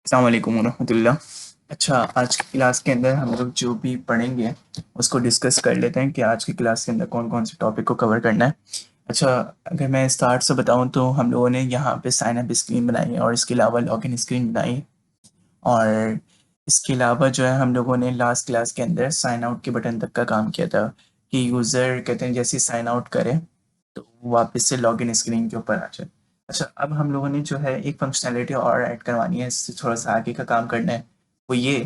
अस्सलाम वालेकुम रहमतुल्लाह। अच्छा, आज की क्लास के अंदर हम लोग जो भी पढ़ेंगे उसको डिस्कस कर लेते हैं कि आज की क्लास के अंदर कौन कौन से टॉपिक को कवर करना है। अच्छा, अगर मैं स्टार्ट से बताऊं तो हम लोगों ने यहाँ पे साइन अप स्क्रीन बनाई है और इसके अलावा लॉगिन स्क्रीन बनाई है। और इसके अलावा जो है हम लोगों ने लास्ट क्लास के अंदर साइन आउट के बटन तक का काम किया था कि यूज़र कहते हैं जैसे साइन आउट करे तो वो वापस से लॉगिन स्क्रीन के ऊपर आ जाए। अच्छा, अब हम लोगों ने जो है एक फंक्शनैलिटी और ऐड करवानी है, इससे थोड़ा सा आगे का काम करना है। वो ये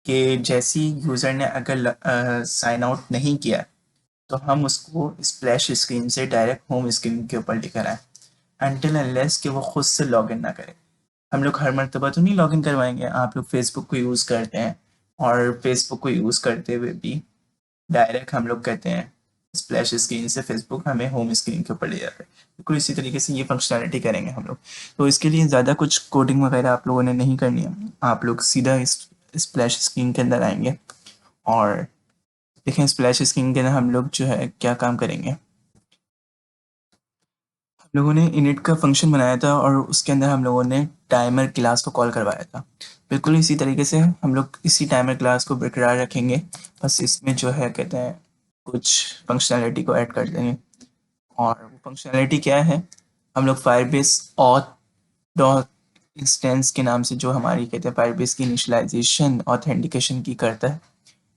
कि जैसे ही यूज़र ने अगर साइन आउट नहीं किया तो हम उसको स्प्लैश स्क्रीन से डायरेक्ट होम स्क्रीन के ऊपर लेकर आए, अनटिल अनलेस कि वो खुद से लॉगिन ना करे। हम लोग हर मर्तबा तो नहीं लॉगिन करवाएंगे। आप लोग फेसबुक को यूज़ करते हैं और फेसबुक को यूज़ करते हुए भी डायरेक्ट हम लोग कहते हैं स्प्लैश स्क्रीन से फेसबुक हमें होम स्क्रीन के ऊपर ले जाता है। बिल्कुल इसी तरीके से ये फंक्शनैलिटी करेंगे हम लोग। तो इसके लिए ज़्यादा कुछ कोडिंग वगैरह आप लोगों ने नहीं करनी है। आप लोग सीधा इस स्प्लैश स्क्रीन के अंदर आएंगे और देखें स्प्लैश स्क्रीन के अंदर हम लोग जो है क्या काम करेंगे। हम लोगों ने इनिट का फंक्शन बनाया था और उसके अंदर हम लोगों ने टाइमर क्लास को कॉल करवाया था। बिल्कुल इसी तरीके से हम लोग इसी टाइमर क्लास को बरकरार रखेंगे। बस इसमें जो है कहते हैं कुछ फंक्शनैलिटी को ऐड कर देंगे। और वो फंक्शनैलिटी क्या है, हम लोग फायरबेस ऑथ डॉट इंस्टेंस के नाम से जो हमारी कहते हैं फायरबेस की इनिशियलाइजेशन ऑथेंटिकेशन की करता है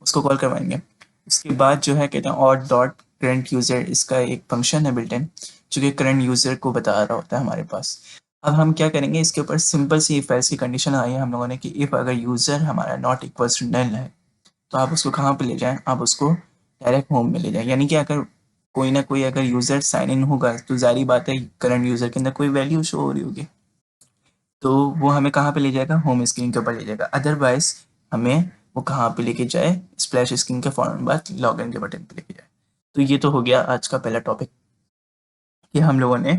उसको कॉल करवाएंगे। उसके बाद जो है कहते हैं और डॉट करंट यूज़र, इसका एक फंक्शन है बिल्ट इन जो कि करंट यूज़र को बता रहा होता है हमारे पास। अब हम क्या करेंगे, इसके ऊपर सिंपल सी इफ एल्स की कंडीशन आई है हम लोगों ने कि इफ़ अगर यूज़र हमारा नॉट इक्वल्स टू नल है तो आप उसको कहाँ पे ले जाएं, आप उसको डायरेक्ट होम में ले जाएं। यानी कि अगर कोई ना कोई अगर यूज़र साइन इन होगा तो जारी बात है करंट यूज़र के अंदर कोई वैल्यू शो हो रही होगी, तो वो हमें कहाँ पे ले जाएगा, होम स्क्रीन के ऊपर ले जाएगा। अदरवाइज हमें वो कहाँ पे लेके जाए, स्प्लैश स्क्रीन के फौरन बाद लॉगिन के बटन पे लेके जाए। तो ये तो हो गया आज का पहला टॉपिक कि हम लोगों ने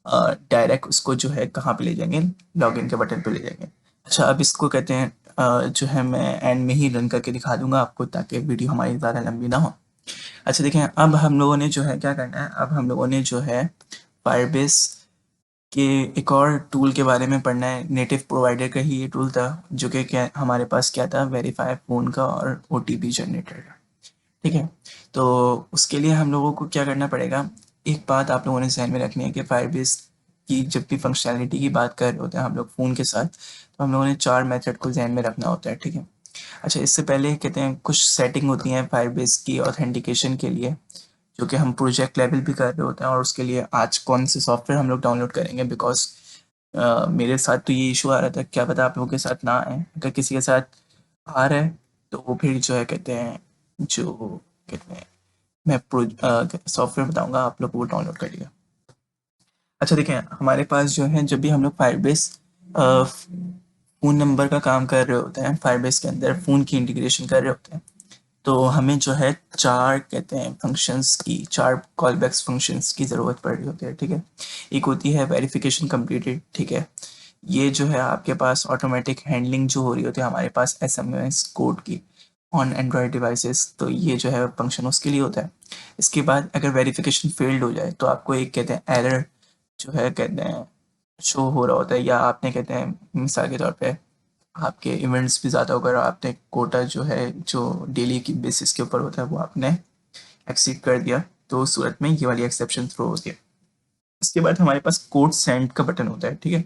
डायरेक्ट उसको जो है कहाँ पे ले जाएंगे, लॉगिन के बटन पे ले जाएंगे। अच्छा, अब इसको कहते हैं जो है मैं एंड में ही रन करके दिखा दूंगा आपको ताकि वीडियो हमारी ज़्यादा लंबी ना हो। अच्छा देखें, अब हम लोगों ने जो है क्या करना है, अब हम लोगों ने जो है फायरबेस के एक और टूल के बारे में पढ़ना है। नेटिव प्रोवाइडर का ही ये टूल था जो कि क्या हमारे पास क्या था, वेरीफाई फ़ोन का और ओटीपी जनरेटर का। ठीक है, तो उसके लिए हम लोगों को क्या करना पड़ेगा, एक बात आप लोगों ने ध्यान में रखनी है कि फायरबेस की जब भी फंक्शनैलिटी की बात कर रहे होते हैं हम लोग फ़ोन के साथ, तो हम लोगों ने 4 मेथड को ध्यान में रखना होता है। ठीक है, अच्छा इससे पहले कहते हैं कुछ सेटिंग होती हैं फायरबेस की ऑथेंटिकेशन के लिए जो कि हम प्रोजेक्ट लेवल भी कर रहे होते हैं। और उसके लिए आज कौन से सॉफ्टवेयर हम लोग डाउनलोड करेंगे, बिकॉज मेरे साथ तो ये इशू आ रहा था, क्या पता आप लोगों के साथ ना आए। अगर किसी के साथ आ रहा है तो वो फिर जो है कहते हैं जो कहते हैं मैं सॉफ्टवेयर बताऊंगा, आप लोग वो डाउनलोड करिएगा। अच्छा देखें, हमारे पास जो है जब भी हम लोग फायरबेस फ़ोन नंबर का काम कर रहे होते हैं, फायरबेस के अंदर फ़ोन की इंटीग्रेशन कर रहे होते हैं, तो हमें जो है 4 कहते हैं फंक्शंस की, 4 कॉल बैक्स फंक्शंस की ज़रूरत पड़ रही होती है। ठीक है, एक होती है वेरिफिकेशन कंप्लीटेड। ठीक है, ये जो है आपके पास ऑटोमेटिक हैंडलिंग जो हो रही होती है हमारे पास एसएमएस कोड की ऑन एंड्रॉयड डिवाइसेस, तो ये जो है फंक्शन उसके लिए होता है। इसके बाद अगर वेरिफिकेशन फेल्ड हो जाए तो आपको एक कहते हैं एरर जो है कहते हैं शो हो रहा होता है, या आपने कहते हैं मिसाल के तौर पे आपके इवेंट्स भी ज़्यादा होकर आपने कोटा जो है जो डेली की बेसिस के ऊपर होता है वो आपने एक्सीड कर दिया, तो उस सूरत में ये वाली एक्सेप्शन थ्रो होती है। इसके बाद हमारे पास कोड सेंड का बटन होता है। ठीक है,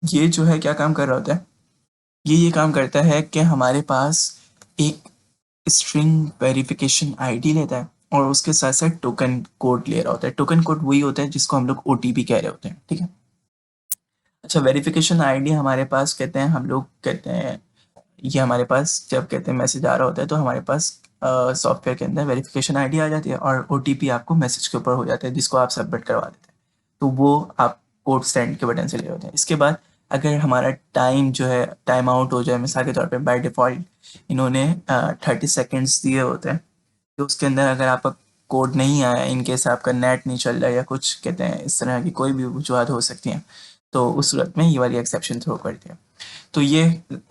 ये जो है क्या काम कर रहा होता है, ये काम करता है कि हमारे पास एक स्ट्रिंग वेरिफिकेशन आईडी लेता है और उसके साथ साथ टोकन कोड ले रहा होता है। टोकन कोड वही होता है जिसको हम लोग ओटीपी कह रहे होते हैं। ठीक है, अच्छा वेरिफिकेशन आईडी हमारे पास कहते हैं हम लोग कहते हैं ये हमारे पास जब कहते हैं मैसेज आ रहा होता है तो हमारे पास सॉफ्टवेयर के अंदर वेरिफिकेशन आईडी आ जाती है और ओटीपी आपको मैसेज के ऊपर हो जाता है जिसको आप सबमिट करवा देते हैं, तो वो आप कोड सेंड के बटन से ले होते हैं। इसके बाद अगर हमारा टाइम जो है टाइम आउट हो जाए, मिसाल के तौर पे बाय डिफ़ॉल्ट इन्होंने 30 सेकेंड्स दिए होते हैं, तो उसके अंदर अगर आपका कोड नहीं आया, इन केस आपका नेट नहीं चल रहा है या कुछ कहते हैं इस तरह की कोई भी वजूहत हो सकती हैं, तो उस सूरत में ये वाली एक्सेप्शन थ्रो करती है। तो ये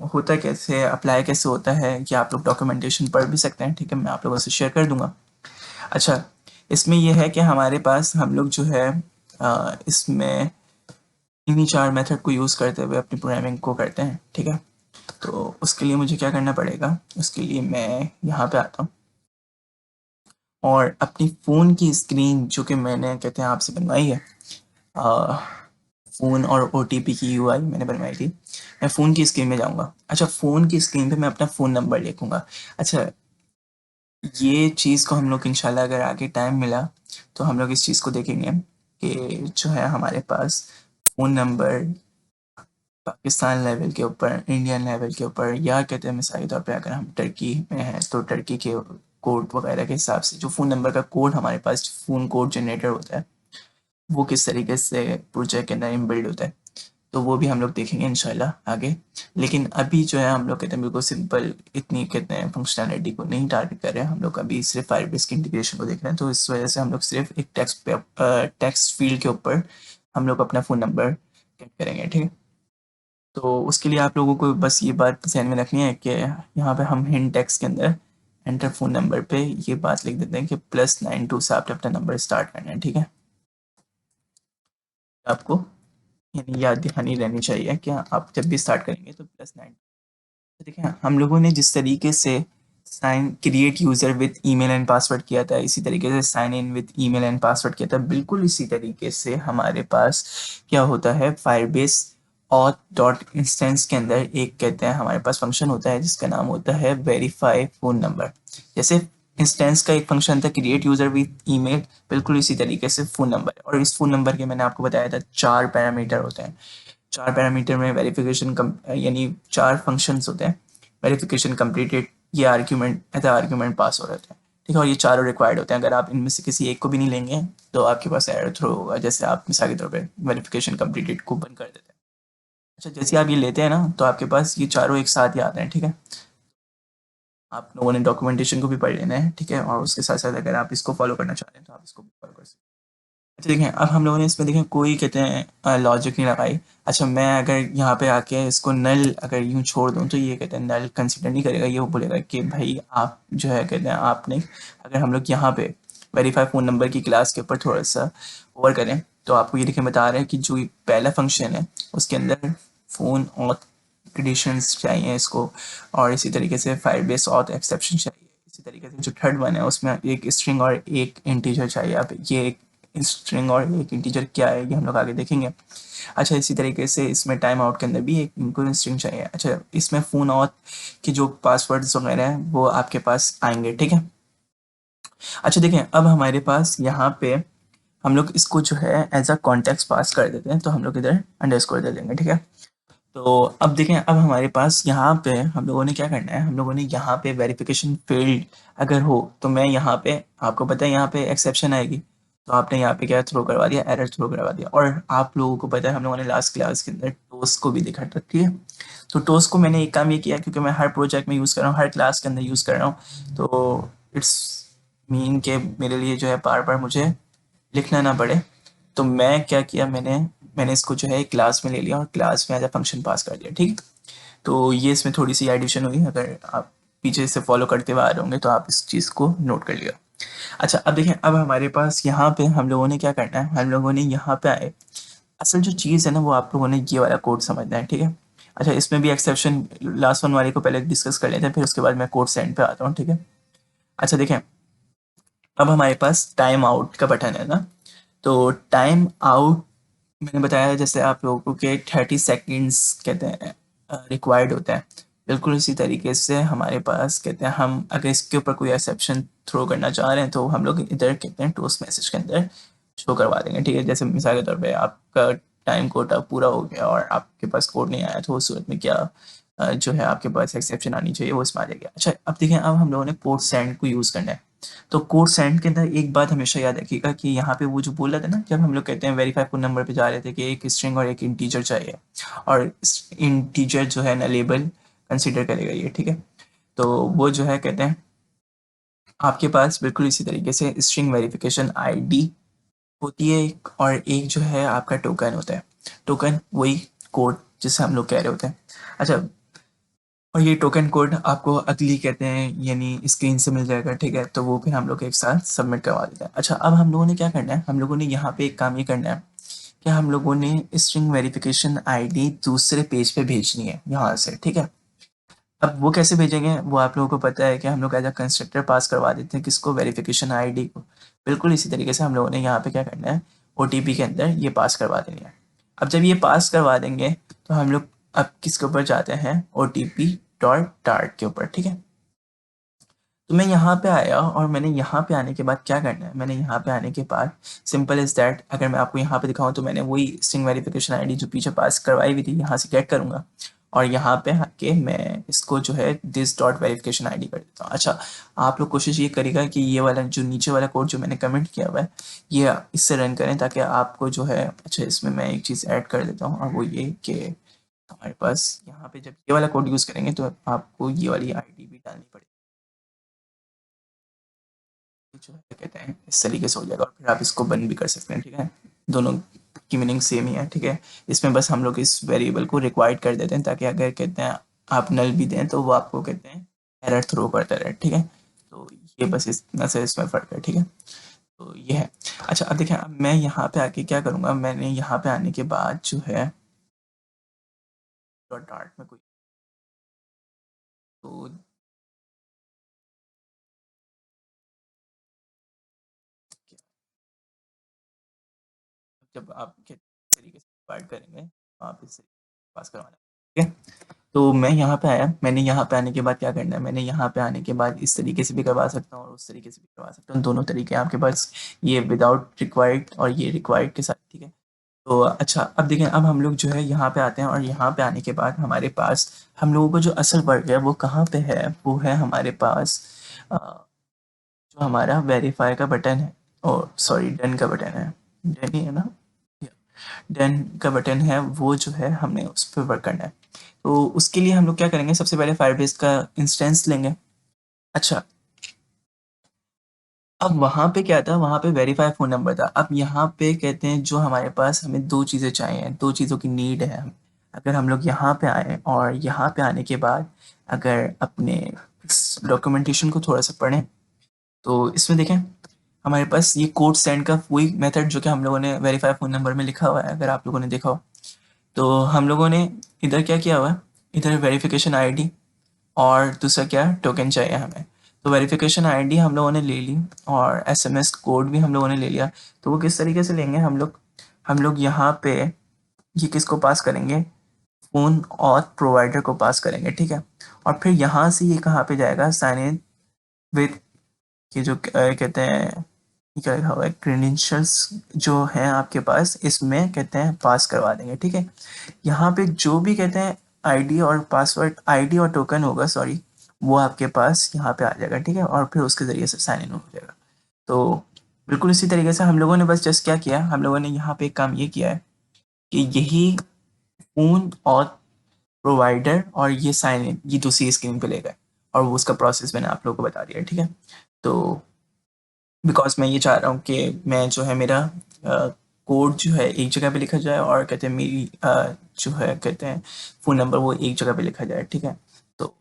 होता कैसे, अप्लाई कैसे होता है कि आप लोग डॉक्यूमेंटेशन पढ़ भी सकते हैं। ठीक है, मैं आप लोगों से शेयर कर दूंगा। अच्छा, इसमें यह है कि हमारे पास हम लोग जो है इसमें इन्हीं 4 मेथड को यूज़ करते हुए अपनी प्रोग्रामिंग को करते हैं, ठीक है? तो उसके लिए मुझे क्या करना पड़ेगा, उसके लिए मैं यहाँ पे आता हूँ और अपनी फ़ोन की स्क्रीन जो कि मैंने कहते हैं आपसे बनवाई है, अ, फ़ोन और ओटीपी की यूआई मैंने बनवाई थी। मैं फ़ोन की स्क्रीन में जाऊँगा। अच्छा, फ़ोन की स्क्रीन पे मैं अपना फ़ोन नंबर लिखूँगा। अच्छा, ये चीज़ को हम लोग इंशाल्लाह अगर आगे टाइम मिला, तो हम लोग इस चीज़ को देखेंगे कि जो है हमारे पास फ़ोन नंबर पाकिस्तान लेवल के ऊपर, इंडियन लेवल के ऊपर, या कहते हैं मिसाली तौर पे अगर हम टर्की में हैं, तो टर्की के कोड वगैरह के हिसाब से जो फ़ोन नंबर का कोड हमारे पास फ़ोन कोड जनरेटर होता है, वो किस तरीके से प्रोजेक्ट के अंदर इनबिल्ड होता है। तो वो भी हम लोग देखेंगे इंशाल्लाह आगे। लेकिन अभी जो है हम लोग कहते हैं बिल्कुल सिंपल इतनी कहते हैं फंक्शनैलिटी को नहीं टारगेट कर रहे हैं, हम लोग अभी सिर्फ फायरबेस की इंटीग्रेशन को देख रहे हैं। तो इस वजह से हम लोग सिर्फ एक टेक्स्ट फील्ड के ऊपर हम लोग अपना फ़ोन नंबर गेट करेंगे, ठीक है? तो उसके लिए आप लोगों को बस ये बात ध्यान में रखनी है कि यहाँ पे हम हिंट टेक्स्ट के अंदर एंटर फ़ोन नंबर पे ये बात लिख देते हैं कि +92 से आपने अपना नंबर स्टार्ट करना है, ठीक है? आपको यानी याद दहानी रहनी चाहिए कि आप जब भी स्टार्ट करेंगे तो +9। तो देखिए हम लोगों ने जिस तरीके से sign create user with email and password किया था, इसी तरीके से sign in with email and password किया था, बिल्कुल इसी तरीके से हमारे पास क्या होता है, फायरबेस ऑथ डॉट इंस्टेंस के अंदर एक कहते हैं हमारे पास फंक्शन होता है जिसका नाम होता है वेरीफाई फ़ोन नंबर। जैसे इंस्टेंस का एक फंक्शन था क्रिएट यूज़र विद ईमेल, बिल्कुल इसी तरीके से फ़ोन नंबर, और इस फ़ोन नंबर के मैंने आपको बताया था 4 पैरामीटर होते हैं। 4 पैरामीटर में वेरिफिकेशन कम यानी 4 फंक्शंस होते हैं। वेरिफिकेशन कंप्लीटेड, ये आर्ग्यूमेंट एज आर्ग्यूमेंट पास हो रहता है, ठीक है? और ये चारों रिक्वायर्ड होते हैं। अगर आप इनमें से किसी एक को भी नहीं लेंगे तो आपके पास एरर थ्रो होगा, जैसे आप मिसाल के तौर पे वेरिफिकेशन कंप्लीटेड को बंद कर देते हैं। अच्छा, जैसे आप ये लेते हैं ना तो आपके पास ये चारों एक साथ ही आते हैं, ठीक है? आप लोगों ने डॉक्यूमेंटेशन को भी पढ़ लेना है, ठीक है? और उसके साथ साथ अगर आप इसको फॉलो करना चाह रहे हैं तो आप इसको भी फॉलो कर सकते हैं। अच्छा देखें, अब हम लोगों ने इसमें देखें कोई कहते हैं लॉजिक नहीं लगाई। अच्छा, मैं अगर यहाँ पे आके इसको नल अगर यूँ छोड़ दूँ तो ये कहते हैं नल कंसिडर नहीं करेगा, ये वो बोलेगा कि भाई आप जो है कहते हैं आपने, अगर हम लोग यहाँ पे वेरीफाई फ़ोन नंबर की क्लास के ऊपर थोड़ा सा ओवर करें तो आपको ये देखें बता रहे हैं कि जो ये पहला फंक्शन है उसके अंदर फ़ोन ऑथ कंडीशंस चाहिए इसको, और इसी तरीके से फायरबेस ऑथ एक्सेप्शन चाहिए। इसी तरीके से जो थर्ड वन है उसमें एक स्ट्रिंग और एक इंटीजर चाहिए। अब ये एक स्ट्रिंग और एक इंटीजर क्या है ये हम लोग आगे देखेंगे। अच्छा, इसी तरीके से इसमें टाइम आउट के अंदर भी एक इनको स्ट्रिंग चाहिए। अच्छा, इसमें फ़ोन ऑथ के जो पासवर्ड्स वगैरह हैं वो आपके पास आएंगे, ठीक है? अच्छा देखें, अब हमारे पास यहाँ पे हम लोग इसको जो है एज अ कॉन्टेक्स्ट पास कर देते हैं, तो हम लोग इधर अंडरस्कोर दे देंगे, ठीक है? तो अब देखें, अब हमारे पास यहाँ पे हम लोगों ने क्या करना है, हम लोगों ने यहाँ पे वेरिफिकेशन फेल्ड अगर हो तो मैं यहाँ पे, आपको पता है यहाँ पे एक्सेप्शन आएगी, तो आपने यहाँ पे क्या थ्रो करवा दिया, एरर थ्रो करवा दिया। और आप लोगों को पता है हम लोगों ने लास्ट क्लास के अंदर टोस को भी देखा था, ठीक है? तो टोस को मैंने एक काम ये किया क्योंकि मैं हर प्रोजेक्ट में यूज़ कर रहा हूँ, हर क्लास के अंदर यूज़ कर रहा हूँ, तो इट्स मीन के मेरे लिए जो है बार बार मुझे लिखना ना पड़े। तो मैं क्या किया, मैंने मैंने इसको जो है क्लास में ले लिया और क्लास में एज अ फंक्शन पास कर दिया, ठीक। तो ये इसमें थोड़ी सी एडिशन हुई, अगर आप पीछे से फॉलो करते हुए आ रहे होंगे तो आप इस चीज़ को नोट कर लिया। अच्छा, अब देखें, अब हमारे पास यहाँ पे हम लोगों ने क्या करना है, हम लोगों ने यहाँ पे आए, असल जो चीज़ है ना वो आप लोगों ने ये वाला कोड समझना है, ठीक है? अच्छा, इसमें भी एक्सेप्शन लास्ट वन वाले को पहले डिस्कस कर लेते हैं, फिर उसके बाद मैं कोड सेंड पे आता हूँ, ठीक है? अच्छा देखें, अब हमारे पास टाइम आउट का बटन है ना, तो टाइम आउट मैंने बताया जैसे आप लोगों के 30 सेकंड्स कहते हैं रिक्वायर्ड होता है, बिल्कुल इसी तरीके से हमारे पास कहते हैं हम अगर इसके ऊपर कोई एक्सेप्शन थ्रो करना चाह रहे हैं तो हम लोग इधर कहते हैं टोस्ट मैसेज के अंदर शो करवा देंगे, ठीक है? जैसे मिसाल के तौर पे आपका टाइम कोटा पूरा हो गया और आपके पास कोड नहीं आया तो उस सूरत में क्या जो है आपके पास एक्सेप्शन आनी चाहिए वो इसमें आ जाएगी। अच्छा, अब देखें, अब हम लोगों ने कोड सेंड को यूज़ करना है, तो कोड सेंड के अंदर एक बात हमेशा याद रखिएगा कि यहाँ पे वो जो बोल रहे थे ना, जब हम लोग कहते हैं वेरीफाई फोन नंबर पे जा रहे थे कि एक स्ट्रिंग और एक इंटीजर चाहिए, और इंटीजर जो है ना लेबल कंसिडर करेगा ये, ठीक है? तो वो जो है कहते हैं आपके पास बिल्कुल इसी तरीके से स्ट्रिंग वेरिफिकेशन आईडी होती है एक, और एक जो है आपका टोकन होता है। टोकन वही कोड जिसे हम लोग कह रहे होते हैं। अच्छा, और ये टोकन कोड आपको अगली कहते हैं यानी स्क्रीन से मिल जाएगा, ठीक है? तो वो फिर हम लोग एक साथ सबमिट करवा देते हैं। अच्छा, अब हम लोगों ने क्या करना है, हम लोगों ने यहाँ पे एक काम ये करना है कि हम लोगों ने स्ट्रिंग वेरिफिकेशन आईडी दूसरे पेज पे भेजनी है यहाँ से, ठीक है। अब वो कैसे भेजेंगे वो आप लोगों को पता है कि हम लोग एज अ कंस्ट्रक्टर पास करवा देते हैं किसको, वेरिफिकेशन आईडी को। बिल्कुल इसी तरीके से हम लोगों ने यहाँ पे क्या करना है, ओटीपी के अंदर ये पास करवा देनी है। अब जब ये पास करवा देंगे तो हम लोग अब किसके ऊपर जाते हैं, ओटीपी डॉट टार्ट के ऊपर, ठीक है। तो मैं यहाँ पे आया और मैंने यहाँ पे आने के बाद क्या करना है, मैंने यहाँ पे आने के बाद सिंपल इज दैट, अगर मैं आपको यहाँ पे दिखाऊं तो मैंने वही स्ट्रिंग वेरिफिकेशन आईडी जो पीछे पास करवाई हुई थी यहाँ से गेट करूँगा और यहाँ पे आके मैं इसको जो है दिस डॉट वेरिफिकेशन आईडी कर देता हूँ। अच्छा, आप लोग कोशिश ये करेगा कि ये वाला जो नीचे वाला कोड जो मैंने कमेंट किया हुआ है ये इससे रन करें ताकि आपको जो है, अच्छा इसमें मैं एक चीज़ ऐड कर देता हूँ और वो ये कि हमारे पास यहाँ पे जब ये वाला कोड यूज़ करेंगे तो आपको ये वाली आईडी भी डालनी पड़ेगी, जो है कहते हैं इस तरीके से हो जाएगा और फिर आप इसको बंद भी कर सकते हैं, ठीक है। दोनों की मीनिंग सेम ही है, ठीक है। इसमें बस हम लोग इस वेरिएबल को रिक्वायर्ड कर देते हैं ताकि अगर कहते हैं आप नल भी दें तो वो आपको कहते हैं एरर थ्रो करता रहे, ठीक है। तो ये बस इतना से इसमें फ़र्क है, ठीक है। तो ये है। अच्छा अब देखें, अब मैं यहाँ पे आके क्या करूँगा, मैंने यहाँ पे आने के बाद जो है डॉट डार्ट में कोई तो जब आप किस तरीके से डिवाइड करेंगे आप इससे पास करवाना, ठीक है। तो मैं यहाँ पे आया, मैंने यहाँ पे आने के बाद क्या करना है, मैंने यहाँ पे आने के बाद इस तरीके से भी करवा सकता हूँ और उस तरीके से भी करवा सकता हूँ, दोनों तरीके आपके पास, ये विदाउट रिक्वायर्ड और ये रिक्वायर्ड के साथ, ठीक है। तो अच्छा अब देखें, अब हम लोग जो है यहाँ पे आते हैं और यहाँ पे आने के बाद हमारे पास हम लोगों को जो असल वर्क है वो कहाँ पे है, वो है हमारे पास जो हमारा वेरीफाई का बटन है, और सॉरी डन का बटन है, डन ही है ना, डन का बटन है, वो जो है हमने उस पर वर्क करना है। तो उसके लिए हम लोग क्या करेंगे, सबसे पहले फायरबेस का इंस्टेंस लेंगे। अच्छा, अब वहाँ पे क्या था, वहाँ पे वेरीफाई फ़ोन नंबर था। अब यहाँ पे कहते हैं जो हमारे पास हमें 2 चीज़ें चाहिए, 2 चीज़ों की नीड है। अगर हम लोग यहाँ पे आएँ और यहाँ पे आने के बाद अगर अपने इस डॉक्यूमेंटेशन को थोड़ा-सा पढ़ें, तो इसमें देखें हमारे पास ये कोड सेंड का वही मेथड जो कि हम लोगों ने वेरीफाई फ़ोन नंबर में लिखा हुआ है, अगर आप लोगों ने देखा हो। तो हम लोगों ने इधर क्या किया हुआ है, इधर वेरिफिकेशन आईडी और दूसरा क्या टोकन चाहिए हमें। तो वेरिफिकेशन आईडी हम लोगों ने ले ली और एसएमएस कोड भी हम लोगों ने ले लिया। तो वो किस तरीके से लेंगे, हम लोग यहाँ पे ये किसको पास करेंगे, फ़ोन और प्रोवाइडर को पास करेंगे, ठीक है। और फिर यहाँ से ये कहाँ पे जाएगा, साइन इन विद, ये जो कहते हैं ये क्या लिखा हुआ है, क्रेडेंशियल्स जो हैं आपके पास इसमें कहते हैं पास करवा देंगे, ठीक है। यहाँ पे जो भी कहते हैं आईडी और पासवर्ड, आईडी और टोकन होगा, सॉरी, वो आपके पास यहाँ पे आ जाएगा, ठीक है। और फिर उसके ज़रिए से साइन इन हो जाएगा। तो बिल्कुल इसी तरीके से हम लोगों ने बस जस्ट क्या किया, हम लोगों ने यहाँ पे एक काम ये किया है कि यही फ़ोन और प्रोवाइडर और ये साइन इन ये दूसरी स्क्रीन पे ले गए और वो उसका प्रोसेस मैंने आप लोगों को बता दिया, ठीक है। तो बिकॉज़ मैं ये चाह रहा हूँ कि मैं जो है मेरा कोड जो है एक जगह पे लिखा जाए और कहते हैं मेरी जो है कहते हैं फ़ोन नंबर वो एक जगह पे लिखा जाए, ठीक है। तो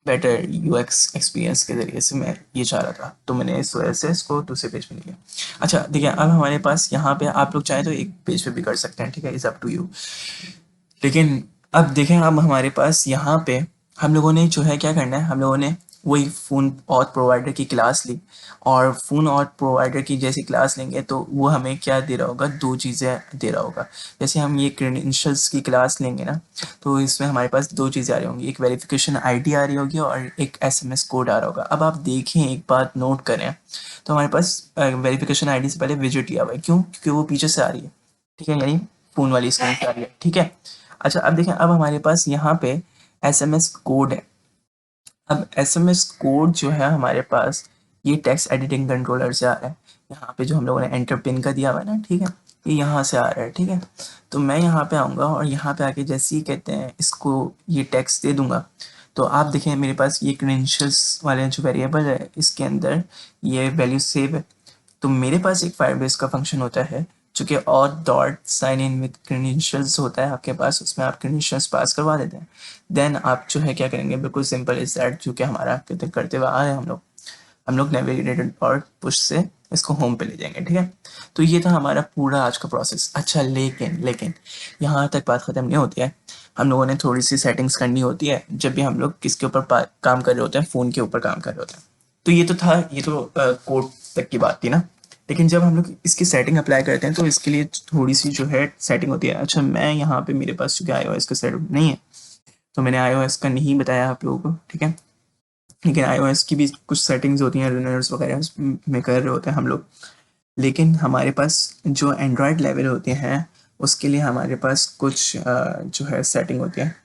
बेटर यूएक्स एक्सपीरियंस के ज़रिए से मैं ये चाह रहा था, तो मैंने इस वजह से इसको दूसरे पेज पे लिया। अच्छा देखिए, अब हमारे पास यहाँ पे आप लोग चाहें तो एक पेज पे भी कर सकते हैं, ठीक है, इज़ अप टू यू। लेकिन अब देखें, अब हमारे पास यहाँ पे हम लोगों ने जो है क्या करना है, हम लोगों ने वही फ़ोन और प्रोवाइडर की क्लास ली और फ़ोन और प्रोवाइडर की जैसी क्लास लेंगे तो वो हमें क्या दे रहा होगा, 2 चीज़ें दे रहा होगा। जैसे हम ये क्रेडेंशियल्स की क्लास लेंगे ना, तो इसमें हमारे पास 2 चीज़ें आ रही होंगी, एक वेरिफिकेशन आईडी आ रही होगी और एक एसएमएस कोड आ रहा होगा। अब आप देखें, एक बात नोट करें, तो हमारे पास वेरिफिकेशन आईडी से पहले विजिट लिया हुआ है, क्यों? क्योंकि वो पीछे से आ रही है, ठीक है, यानी फ़ोन वाली स्क्रीन से आ रही है, ठीक है। अच्छा अब देखें, अब हमारे पास यहाँ पे एसएमएस कोड है। अब एसएमएस कोड जो है हमारे पास ये टेक्स्ट एडिटिंग कंट्रोलर से आ रहा है, यहाँ पे जो हम लोगों ने एंटर पिन का दिया हुआ है ना, ठीक है, ये यहाँ से आ रहा है, ठीक है। तो मैं यहाँ पे आऊँगा और यहाँ पे आके जैसे ही कहते हैं इसको ये टेक्स्ट दे दूंगा, तो आप देखें मेरे पास ये क्रेडेंशियल्स वाले जो वेरिएबल है इसके अंदर ये वैल्यू सेव है। तो मेरे पास एक फायरबेस का फंक्शन होता है जो कि और dot sign in with credentials होता है आपके पास, उसमें आप क्रेडेंशियल्स पास करवा देते हैं। देन आप जो है क्या करेंगे, बिल्कुल सिंपल इज दैट, जो कि हमारा करते हुए आ रहे हैं हम लोग नेविगेटेड और पुश से इसको होम पे ले जाएंगे, ठीक है। तो ये था हमारा पूरा आज का प्रोसेस। अच्छा, लेकिन लेकिन यहाँ तक बात ख़त्म नहीं होती है। हम लोगों ने थोड़ी सी सेटिंग्स करनी होती है जब भी हम लोग किसके ऊपर काम कर रहे होते हैं, फ़ोन के ऊपर काम कर रहे होते हैं। तो ये तो था, ये तो कोड तक की बात थी ना। लेकिन जब हम लोग इसकी सेटिंग अप्लाई करते हैं तो इसके लिए थोड़ी सी जो है सेटिंग होती है। अच्छा, मैं यहाँ पे मेरे पास चूँकि iOS का सेटअप नहीं है, तो मैंने iOS का नहीं बताया आप लोगों को, ठीक है। लेकिन iOS की भी कुछ सेटिंग्स होती हैं, रनर्स वगैरह में कर रहे होते हैं हम लोग। लेकिन हमारे पास जो एंड्रॉयड लेवल होते हैं, उसके लिए हमारे पास कुछ जो है सेटिंग होती है,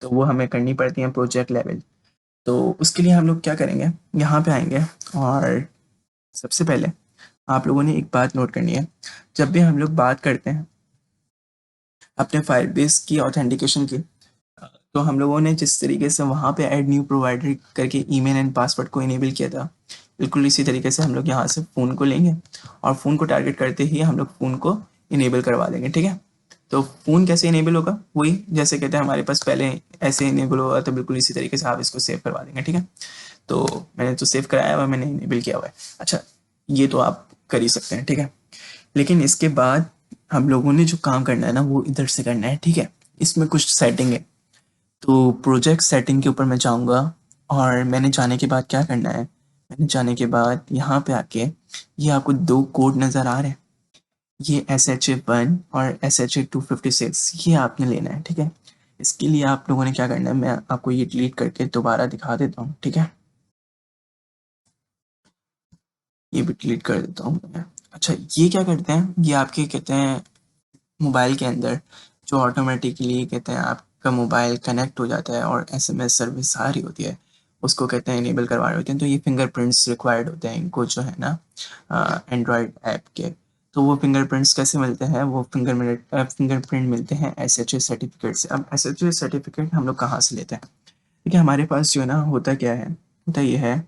तो वो हमें करनी पड़ती है प्रोजेक्ट लेवल। तो उसके लिए हम लोग क्या करेंगे, यहाँ पे आएंगे और सबसे पहले आप लोगों ने एक बात नोट करनी है। जब भी हम लोग बात करते हैं अपने फायरबेस की ऑथेंटिकेशन की, तो हम लोगों ने जिस तरीके से वहाँ पे ऐड न्यू प्रोवाइडर करके ईमेल एंड पासवर्ड को इनेबल किया था, बिल्कुल इसी तरीके से हम लोग यहाँ से फ़ोन को लेंगे और फ़ोन को टारगेट करते ही हम लोग फ़ोन को इनेबल करवा देंगे, ठीक है। तो फ़ोन कैसे इनेबल होगा, वही जैसे कहते हैं हमारे पास पहले ऐसे इनेबल होगा, तो बिल्कुल इसी तरीके से आप इसको सेव करवा देंगे, ठीक है। तो मैंने तो सेव कराया हुआ है, मैंने इनेबल किया हुआ है। अच्छा, ये तो आप कर ही सकते हैं, ठीक है। लेकिन इसके बाद हम लोगों ने जो काम करना है ना, वो इधर से करना है, ठीक है। इसमें कुछ सेटिंग है, तो प्रोजेक्ट सेटिंग के ऊपर मैं जाऊँगा और मैंने जाने के बाद क्या करना है, मैंने जाने के बाद यहाँ पे आके ये आपको 2 कोड नज़र आ रहे हैं, ये SHA-1 और SHA-256, ये आपने लेना है, ठीक है। इसके लिए आप लोगों ने क्या करना है, मैं आपको ये डिलीट करके दोबारा दिखा देता हूँ, ठीक है। ये भी डिलीट कर देता हूँ मैं। अच्छा, ये क्या करते हैं, ये आपके कहते हैं मोबाइल के अंदर जो ऑटोमेटिकली कहते हैं आपका मोबाइल कनेक्ट हो जाता है और एसएमएस सर्विस आ रही होती है, उसको कहते हैं इनेबल करवा रहे होते हैं। तो ये फिंगरप्रिंट्स रिक्वायर्ड होते हैं इनको जो है ना, एंड्रॉयड ऐप के। तो वो फिंगरप्रिंट्स कैसे मिलते हैं, वो फिंगरप्रिंट मिलते हैं SHA सर्टिफिकेट से। अब SHA सर्टिफिकेट हम लोग कहाँ से लेते हैं, देखिए हमारे पास जो है ना, होता क्या है, होता ये है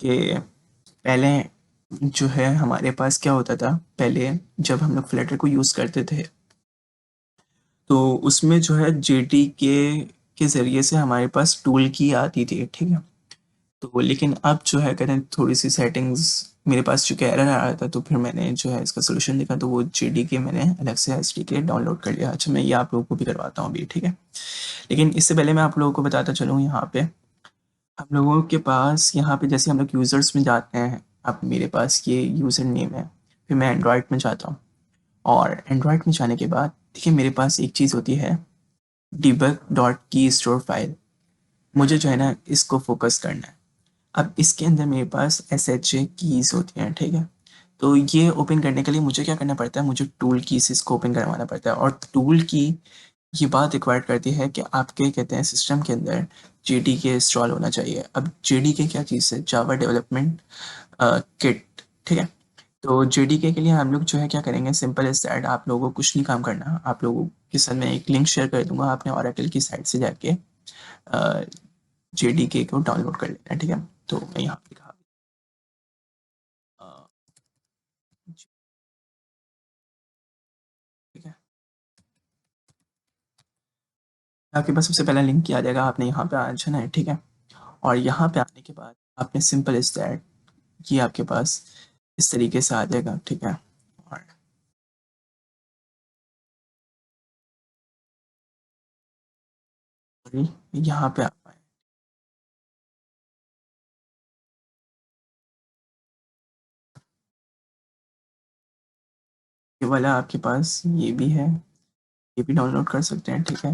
कि पहले जो है हमारे पास क्या होता था, पहले जब हम लोग फ्लटर को यूज़ करते थे, तो उसमें जो है के ज़रिए से हमारे पास टूल की आती थी, ठीक है। तो लेकिन अब जो है कहते हैं थोड़ी सी सेटिंग्स मेरे पास चूँकि एरर आ रहा था, तो फिर मैंने जो है इसका सोल्यूशन देखा, तो वो जेडीके मैंने अलग से एसडीके डाउनलोड कर लिया। अच्छा, मैं ये आप लोगों को भी करवाता हूँ अभी, ठीक है। लेकिन इससे पहले मैं आप लोगों को बताता चलूँ, यहाँ पे हम लोगों के पास यहाँ पे जैसे हम लोग यूज़र्स में जाते हैं, अब मेरे पास ये यूज़र नेम है, फिर मैं एंड्रॉयड में जाता हूँ और एंड्रॉयड में जाने के बाद देखिए मेरे पास एक चीज़ होती है, डिबग डॉट की स्टोर फाइल। मुझे जो है ना इसको फोकस करना है। अब इसके अंदर मेरे पास SHA कीज़ होती हैं, ठीक है। तो ये ओपन करने के लिए मुझे क्या करना पड़ता है, मुझे टूल की से इसको ओपन करवाना पड़ता है। और टूल की ये बात रिक्वायर्ड करती है कि आपके कहते हैं सिस्टम के अंदर JDK इंस्टॉल होना चाहिए। अब JDK क्या चीज़ है, जावा डेवलपमेंट किट, ठीक है। तो JDK के लिए हम लोग जो है क्या करेंगे, सिंपल इज़ दैट, आप लोगों को कुछ नहीं काम करना। आप लोगों के साथ मैं एक लिंक शेयर कर दूँगा, आपने ओरेकल की साइट से जाके JDK को डाउनलोड कर लेना है, ठीक है। तो मैं यहाँ पे दिखा अ, ठीक है। आपके पास सबसे पहला लिंक किया जाएगा, आपने यहाँ पे आ जाना है, ठीक है। और यहाँ पे आने के बाद आपने सिंपल इज़ दैट, ये आपके पास इस तरीके से आ जाएगा, ठीक है। और यहाँ पे आप आए, ये वाला आपके पास ये भी है, ये भी डाउनलोड कर सकते हैं, ठीक है।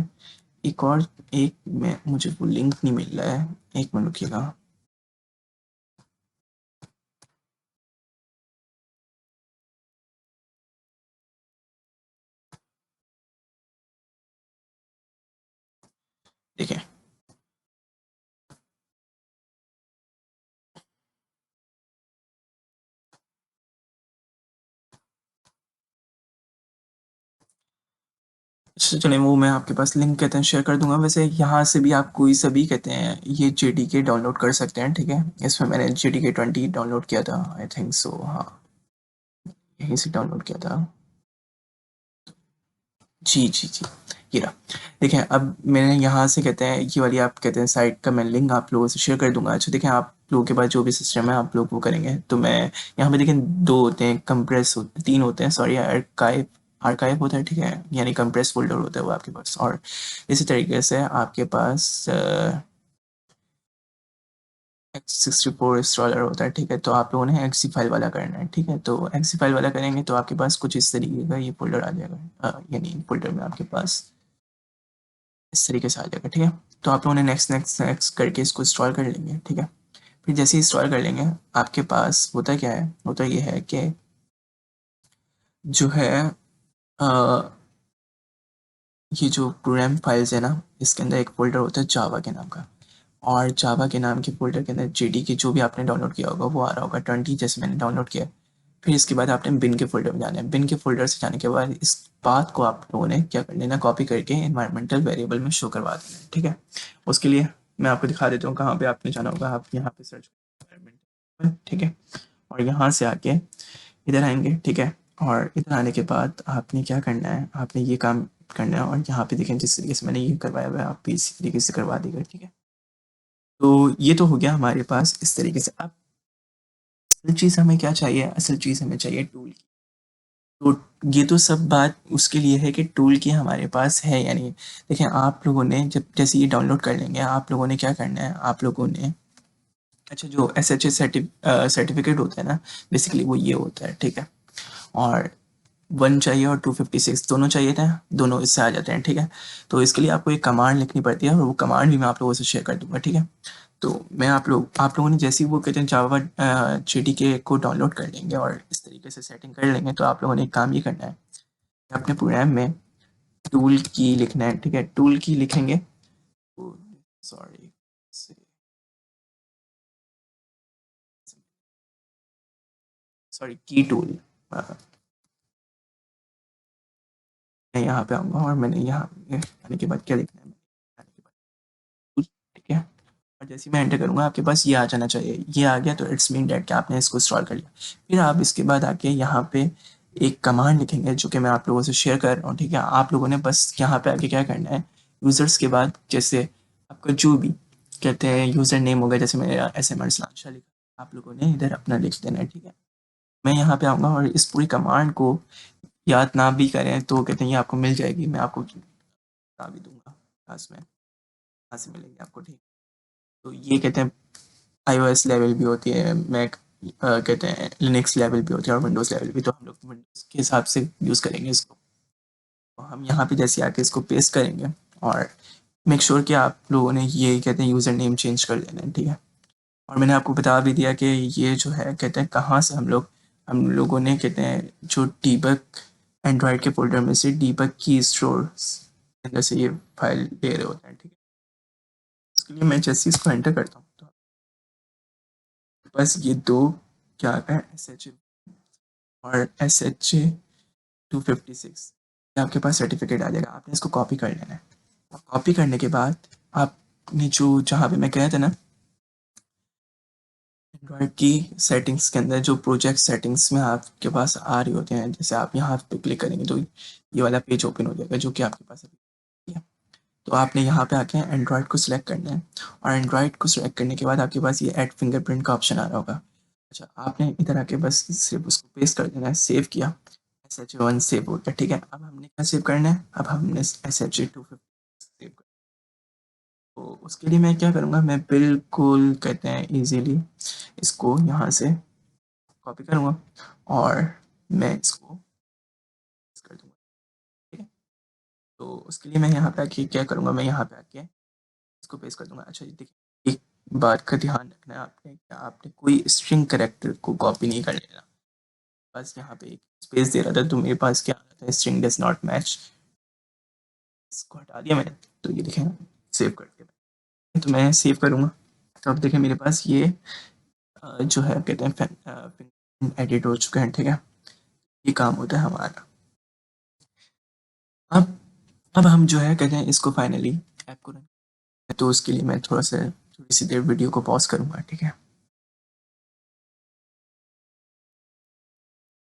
एक और, एक में मुझे वो लिंक नहीं मिल रहा है, एक मिनट रुकिएगा। देखिए, चलिए वो मैं आपके पास लिंक कहते हैं शेयर कर दूंगा। वैसे यहाँ से भी आप कोई सा भी कहते हैं ये JDK डाउनलोड कर सकते हैं, ठीक है। इसमें मैंने JDK 20 डाउनलोड किया था, आई थिंक सो, हाँ, यहीं से डाउनलोड किया था। जी जी जी, ये रहा। देखें, अब मैंने यहाँ से कहते हैं ये वाली आप कहते हैं साइट का मैं लिंक आप लोगों से शेयर कर दूंगा। अच्छा देखें, आप लोगों के पास जो भी सिस्टम है आप लोग वो करेंगे। तो मैं यहाँ पे देखें 2 होते हैं, कंप्रेस होते 3 होते हैं, सॉरी, आर्काइव आर्काइव होता है, ठीक है, यानी कंप्रेस फ़ोल्डर होता है वो आपके पास। और इसी तरीके से आपके पास X64 इंस्टॉलर होता है, ठीक है। तो आप लोगों ने एक्सी फाइल वाला करना है, ठीक है। तो एक्सी फाइल वाला करेंगे तो आपके पास कुछ इस तरीके का ये फ़ोल्डर आ जाएगा, यानी फ़ोल्डर में आपके पास इस तरीके से आ जाएगा, ठीक है। तो आप लोगों ने नेक्स्ट नेक्स्ट नेक्स्ट करके इसको इंस्टॉल कर लेंगे, ठीक है। फिर जैसे ही इंस्टॉल कर लेंगे आपके पास होता क्या है, होता ये है कि जो है अ, ये जो प्रोग्राम फाइल्स है ना, इसके अंदर एक फ़ोल्डर होता है जावा के नाम का। और जावा के नाम के फ़ोल्डर के अंदर जेडीके जो भी आपने डाउनलोड किया होगा वो आ रहा होगा 20, जैसे मैंने डाउनलोड किया है। फिर इसके बाद आपने बिन के फ़ोल्डर में जाना है। बिन के फ़ोल्डर से जाने के बाद इस बात को आप लोगों ने क्या कर लेना, कॉपी करके एनवायरमेंटल वेरिएबल में शो करवा देना है, ठीक है। उसके लिए मैं आपको दिखा देता हूँ कहाँ पे आपने जाना होगा। आप यहाँ पे सर्च एनवायरमेंटल, ठीक है, और यहाँ से आके इधर आएंगे, ठीक है। और इधर आने के बाद आपने क्या करना है, आपने ये काम करना है। और यहाँ पे देखें जिस तरीके से मैंने ये करवाया हुआ है आप भी इसी तरीके से करवा देगा, ठीक है। तो ये तो हो गया हमारे पास इस तरीके से। अब असल चीज़ हमें क्या चाहिए, असल चीज़ हमें चाहिए टूल की। तो ये तो सब बात उसके लिए है कि टूल की हमारे पास है या नहीं। देखें आप लोगों ने जब जैसे ये डाउनलोड कर लेंगे आप लोगों ने क्या करना है, आप लोगों ने अच्छा जो एस एच ए सर्टिफिकेट होता है ना, बेसिकली वो ये होता है, ठीक है। और 1 चाहिए और 256 दोनों चाहिए थे, दोनों इससे आ जाते हैं, ठीक है। तो इसके लिए आपको एक कमांड लिखनी पड़ती है और वो कमांड भी मैं आप लोगों से शेयर कर दूंगा, ठीक है। तो मैं आप लोगों ने जैसे ही वो कहते हैं जावा जेडीके को डाउनलोड कर लेंगे और इस तरीके से सेटिंग कर लेंगे तो आप लोगों ने एक काम ये करना है, अपने प्रोग्राम में टूल की लिखना है, ठीक है। टूल की लिखेंगे, सॉरी, की टूल। मैं यहाँ पे आऊँगा और मैंने यहाँ आने के बाद क्या लिखना है, आने के बाद ठीक है। और जैसे ही मैं एंटर करूँगा आपके पास ये आ जाना चाहिए। ये आ गया तो इट्स मीन दैट कि आपने इसको इंस्टॉल कर लिया। फिर आप इसके बाद आके यहाँ पे एक कमांड लिखेंगे जो कि मैं आप लोगों से शेयर कर रहा हूँ, ठीक है। आप लोगों ने बस यहाँ पे आके क्या करना है, यूज़र्स के बाद जैसे आपका जो भी कहते हैं यूज़र नेम होगा, जैसे मेरा SMR स्लांशा लिखा, आप लोगों ने इधर अपना लिख देना है, ठीक है। मैं यहाँ पे आऊँगा और इस पूरी कमांड को याद ना भी करें तो कहते हैं ये आपको मिल जाएगी, मैं आपको बता भी दूँगा क्लास में, कहाँ से मिलेगी आपको, ठीक। तो ये कहते हैं iOS लेवल भी होती है, मैक कहते हैं लिनक्स लेवल भी होती है और विंडोज़ लेवल भी। तो हम लोग विंडोज़ के हिसाब से यूज़ करेंगे इसको। तो हम यहाँ पे जैसे आके इसको पेस्ट करेंगे और मेक श्योर कि आप लोगों ने ये कहते हैं यूज़र नेम चेंज कर लेना है, ठीक है। और मैंने आपको बता भी दिया कि ये जो है कहते हैं कहाँ से हम लोगों ने कहते हैं जो डीबग एंड्रॉयड के फ़ोल्डर में से डीबग की स्टोर्स के अंदर से ये फाइल ले रहे होते हैं, ठीक है। इसके लिए मैं जैसे इसको एंटर करता हूँ तो बस ये 2 क्या आता है, SHA और SHA-256 आपके पास सर्टिफिकेट आ जाएगा। आपने इसको कॉपी कर लेना है। और कॉपी करने के बाद आपने जो जहाँ पे मैं गया था ना एंड्रॉयड की सेटिंग्स के अंदर, जो प्रोजेक्ट सेटिंग्स में आपके पास आ रही होती हैं, जैसे आप यहाँ पे क्लिक करेंगे तो ये वाला पेज ओपन हो जाएगा जो कि आपके पास अभी है। तो आपने यहाँ पे आके एंड्रॉयड को सिलेक्ट करना है और एंड्रॉयड को सिलेक्ट करने के बाद आपके पास ये ऐड फिंगरप्रिंट का ऑप्शन आ रहा होगा। अच्छा, आपने इधर आके बस सिर्फ उसको पेस्ट कर देना है, सेव किया, SHA-1 सेव हो गया, ठीक है। अब हमने क्या सेव करना है, अब हमने SHA-256 सेव करना है। तो उसके लिए मैं क्या करूँगा, मैं बिल्कुल कहते हैं ईजिली इसको यहाँ से कॉपी करूँगा और मैं इसको कर दूँगा, ठीक है। तो उसके लिए मैं यहाँ पे आके क्या करूँगा, मैं यहाँ पे आके इसको पेस्ट कर दूँगा। अच्छा जी, देखिए एक बात का ध्यान रखना है आपने कि आपने कोई स्ट्रिंग कैरेक्टर को कॉपी नहीं कर लेना। बस यहाँ पे एक स्पेस दे रहा था तो मेरे पास क्या आ रहा था, स्ट्रिंग डज नॉट मैच, इसको हटा दिया मैंने। तो ये देखें सेव कर दिया, तो मैं सेव करूँगा तो अब देखें मेरे पास ये जो है कहते हैं एडिट हो चुका है, ठीक है। ये काम होता है हमारा। अब अब हम जो है कहते हैं इसको फाइनली ऐप को रन, तो उसके लिए मैं थोड़ी सी देर वीडियो को पॉज़ करूँगा, ठीक है।